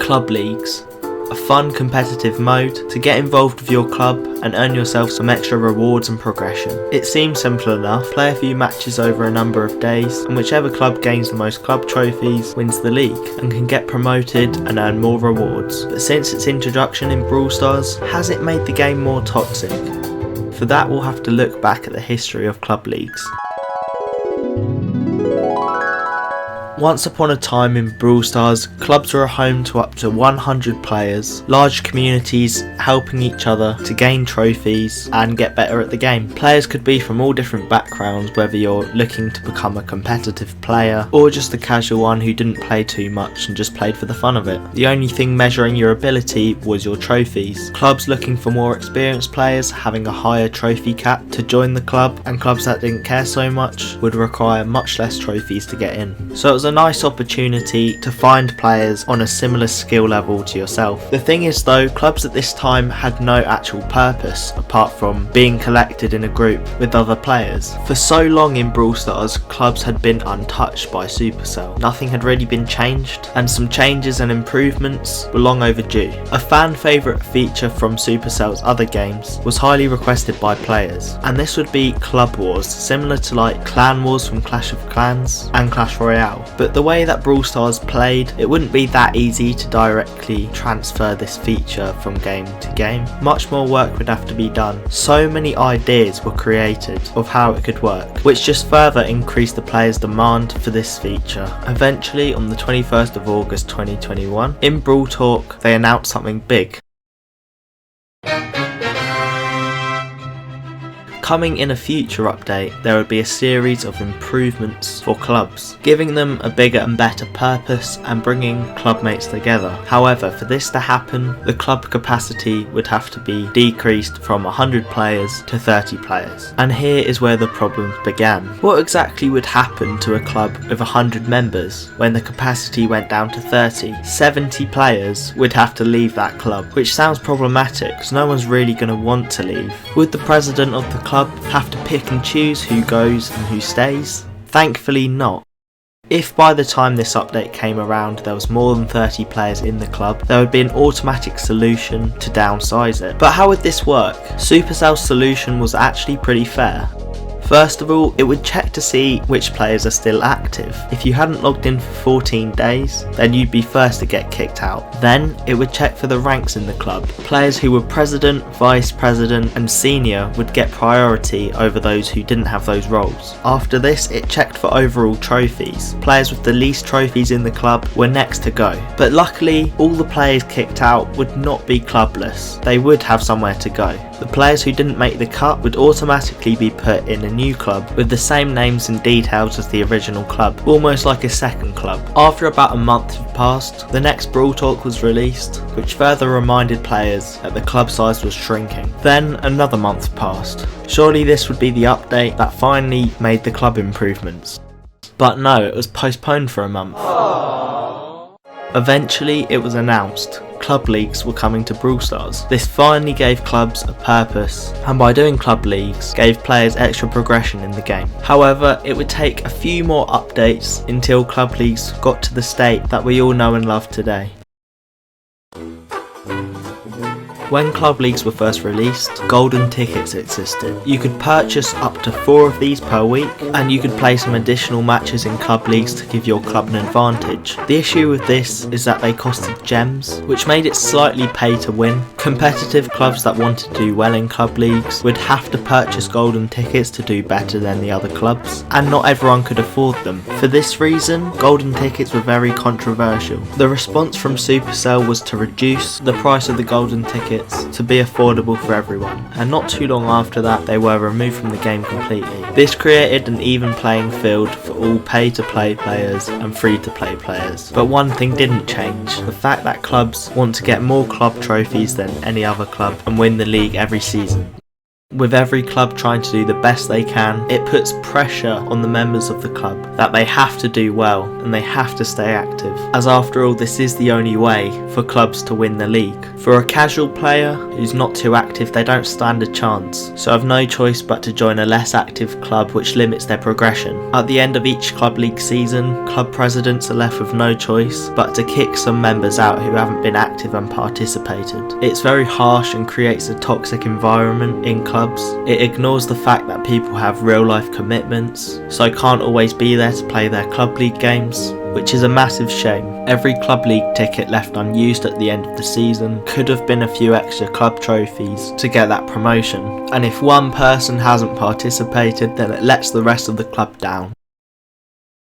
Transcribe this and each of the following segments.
Club leagues. A fun competitive mode to get involved with your club and earn yourself some extra rewards and progression. It seems simple enough. Play a few matches over a number of days and whichever club gains the most club trophies wins the league and can get promoted and earn more rewards. But since its introduction in Brawl Stars, has it made the game more toxic? For that we'll have to look back at the history of club leagues. Once upon a time in Brawl Stars, clubs were a home to up to 100 players, large communities helping each other to gain trophies and get better at the game. Players could be from all different backgrounds, whether you're looking to become a competitive player or just a casual one who didn't play too much and just played for the fun of it. The only thing measuring your ability was your trophies. Clubs looking for more experienced players having a higher trophy cap to join the club, and clubs that didn't care so much would require much less trophies to get in. So it was a nice opportunity to find players on a similar skill level to yourself. The thing is though, clubs at this time had no actual purpose apart from being collected in a group with other players. For so long in Brawl Stars, clubs had been untouched by Supercell. Nothing had really been changed, and some changes and improvements were long overdue. A fan favourite feature from Supercell's other games was highly requested by players, and this would be Club Wars, similar to like Clan Wars from Clash of Clans and Clash Royale. But the way that Brawl Stars played, it wouldn't be that easy to directly transfer this feature from game to game. Much more work would have to be done. So many ideas were created of how it could work, which just further increased the players' demand for this feature. Eventually, on the 21st of August 2021, in Brawl Talk, they announced something big. Coming in a future update, there would be a series of improvements for clubs, giving them a bigger and better purpose and bringing clubmates together. However, for this to happen, the club capacity would have to be decreased from 100 players to 30 players. And here is where the problems began. What exactly would happen to a club with 100 members when the capacity went down to 30? 70 players would have to leave that club, which sounds problematic because no one's really going to want to leave. Would the president of the club have to pick and choose who goes and who stays? Thankfully not. If by the time this update came around there was more than 30 players in the club, there would be an automatic solution to downsize it. But how would this work? Supercell's solution was actually pretty fair. First of all, it would check to see which players are still active. If you hadn't logged in for 14 days, then you'd be first to get kicked out. Then, it would check for the ranks in the club. Players who were president, vice president and senior would get priority over those who didn't have those roles. After this, it checked for overall trophies. Players with the least trophies in the club were next to go. But luckily, all the players kicked out would not be clubless. They would have somewhere to go. The players who didn't make the cut would automatically be put in a new club with the same names and details as the original club, almost like a second club. After about a month had passed, the next Brawl Talk was released, which further reminded players that the club size was shrinking. Then another month passed. Surely this would be the update that finally made the club improvements. But no, it was postponed for a month. Eventually it was announced. Club leagues were coming to Brawl Stars. This finally gave clubs a purpose, and by doing club leagues, gave players extra progression in the game. However, it would take a few more updates until club leagues got to the state that we all know and love today. When club leagues were first released, golden tickets existed. You could purchase up to 4 of these per week, and you could play some additional matches in club leagues to give your club an advantage. The issue with this is that they costed gems, which made it slightly pay to win. Competitive clubs that wanted to do well in club leagues would have to purchase golden tickets to do better than the other clubs, and not everyone could afford them. For this reason, golden tickets were very controversial. The response from Supercell was to reduce the price of the golden tickets to be affordable for everyone, and not too long after that they were removed from the game completely. This created an even playing field for all pay-to-play players and free-to-play players. But one thing didn't change: the fact that clubs want to get more club trophies than any other club and win the league every season. With every club trying to do the best they can, it puts pressure on the members of the club that they have to do well and they have to stay active, as after all this is the only way for clubs to win the league. For a casual player who's not too active, they don't stand a chance, so have no choice but to join a less active club, which limits their progression. At the end of each club league season, club presidents are left with no choice but to kick some members out who haven't been active and participated. It's very harsh and creates a toxic environment in clubs. It ignores the fact that people have real life commitments, so can't always be there to play their club league games, which is a massive shame. Every club league ticket left unused at the end of the season could have been a few extra club trophies to get that promotion, and if one person hasn't participated, then it lets the rest of the club down.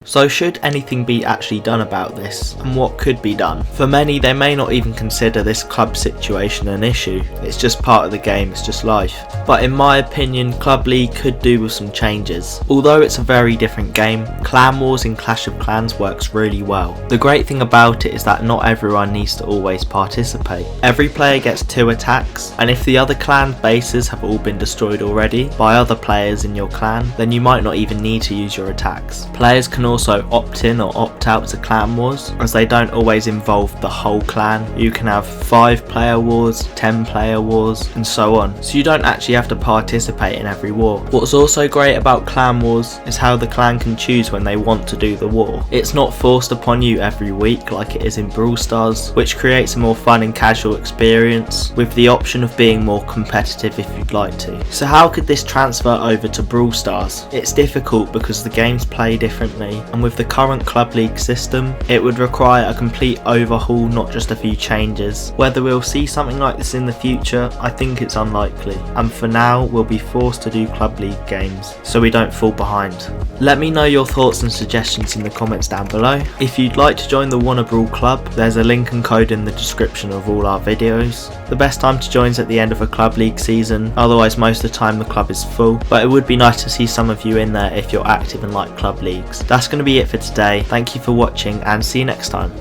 So should anything be actually done about this, and what could be done? For many, they may not even consider this club situation an issue, it's just part of the game, it's just life. But in my opinion, Club League could do with some changes. Although it's a very different game, Clan Wars in Clash of Clans works really well. The great thing about it is that not everyone needs to always participate. Every player gets 2 attacks, and if the other clan bases have all been destroyed already by other players in your clan, then you might not even need to use your attacks. Players can also opt in or opt out to Clan Wars, as they don't always involve the whole clan. You can have 5-player wars, 10-player wars, and so on, so you don't actually have to participate in every war. What's also great about Clan Wars is how the clan can choose when they want to do the war. It's not forced upon you every week like it is in Brawl Stars, which creates a more fun and casual experience, with the option of being more competitive if you'd like to. So how could this transfer over to Brawl Stars? It's difficult because the games play differently, and with the current club league system, it would require a complete overhaul, not just a few changes. Whether we'll see something like this in the future, I think it's unlikely, and for now we'll be forced to do club league games so we don't fall behind. Let me know your thoughts and suggestions in the comments down below. If you'd like to join the Wanna Brawl Club, there's a link and code in the description of all our videos. The best time to join is at the end of a club league season, otherwise most of the time the club is full, but it would be nice to see some of you in there if you're active and like club leagues. That's going to be it for today. Thank you for watching and see you next time.